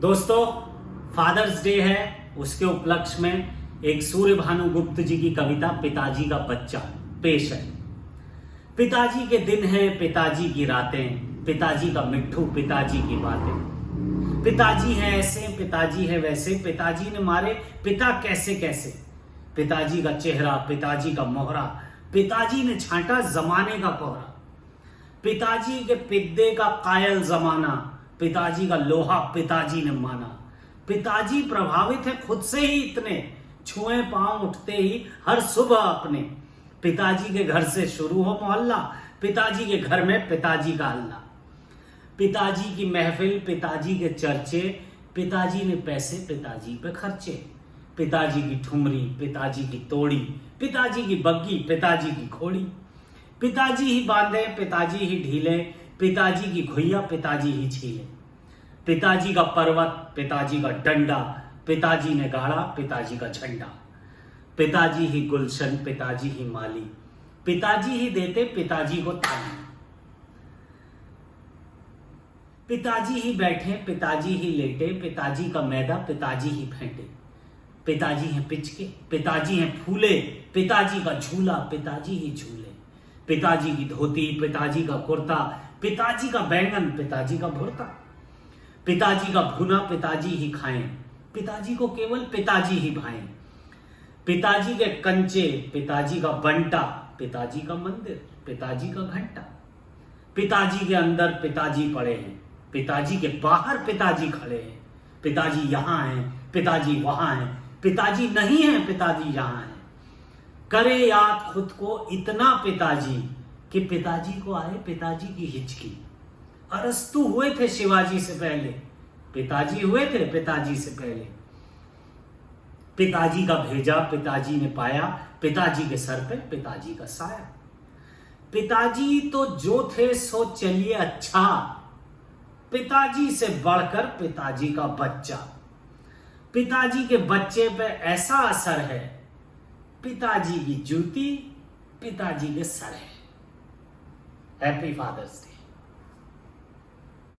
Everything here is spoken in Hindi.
दोस्तों, फादर्स डे है। उसके उपलक्ष्य में एक सूर्य भानु गुप्त जी की कविता पिताजी का बच्चा पेश है। पिताजी के दिन हैं, पिताजी की रातें, पिताजी का मिट्ठू, पिताजी की बातें। पिताजी है ऐसे, पिताजी है वैसे, पिताजी ने मारे पिता कैसे कैसे। पिताजी का चेहरा, पिताजी का मोहरा, पिताजी ने छांटा जमाने का कोहरा। पिताजी के पिद्दे का कायल जमाना, पिताजी का लोहा पिताजी ने माना। पिताजी प्रभावित है खुद से ही इतने, छुए पांव उठते ही हर सुबह अपने। पिताजी के घर से शुरू हो मोहल्ला, पिताजी के घर में पिताजी का हल्ला। पिताजी की महफिल, पिताजी के चर्चे, पिताजी ने पैसे पिताजी पे खर्चे। पिताजी की ठुमरी, पिताजी की तोड़ी, पिताजी की बग्गी, पिताजी की घोड़ी। पिताजी ही बांधे, पिताजी ही ढीले, पिताजी की घुइया, पिताजी ही छीले। पिताजी का पर्वत, पिताजी का डंडा, पिताजी ने गाड़ा पिताजी का झंडा। पिताजी ही गुलशन, पिताजी ही माली, पिताजी ही देते पिताजी को ताली। पिताजी ही बैठे, पिताजी ही लेटे, पिताजी का मैदा पिताजी ही फेंटे। पिताजी हैं पिचके, पिताजी हैं फूले, पिताजी का झूला पिताजी ही झूले। पिताजी की धोती, पिताजी का कुर्ता, पिताजी का बैंगन, पिताजी का भुर्ता। पिताजी का भुना पिताजी ही खाएं, पिताजी को केवल पिताजी ही भाएं। पिताजी के कंचे, पिताजी का बंटा, पिताजी का मंदिर, पिताजी का घंटा। पिताजी के अंदर पिताजी पड़े हैं, पिताजी के बाहर पिताजी खड़े हैं। पिताजी यहाँ हैं, पिताजी वहां हैं, पिताजी नहीं है, पिताजी यहाँ है। करे याद खुद को इतना पिताजी कि पिताजी को आए पिताजी की हिचकी। अरस्तु हुए थे शिवाजी से पहले, पिताजी हुए थे पिताजी से पहले। पिताजी का भेजा पिताजी ने पाया, पिताजी के सर पे पिताजी का साया। पिताजी तो जो थे सो चलिए अच्छा, पिताजी से बढ़कर पिताजी का बच्चा। पिताजी के बच्चे पे ऐसा असर है, पिताजी की जूती पिताजी के सर है। Happy Father's day.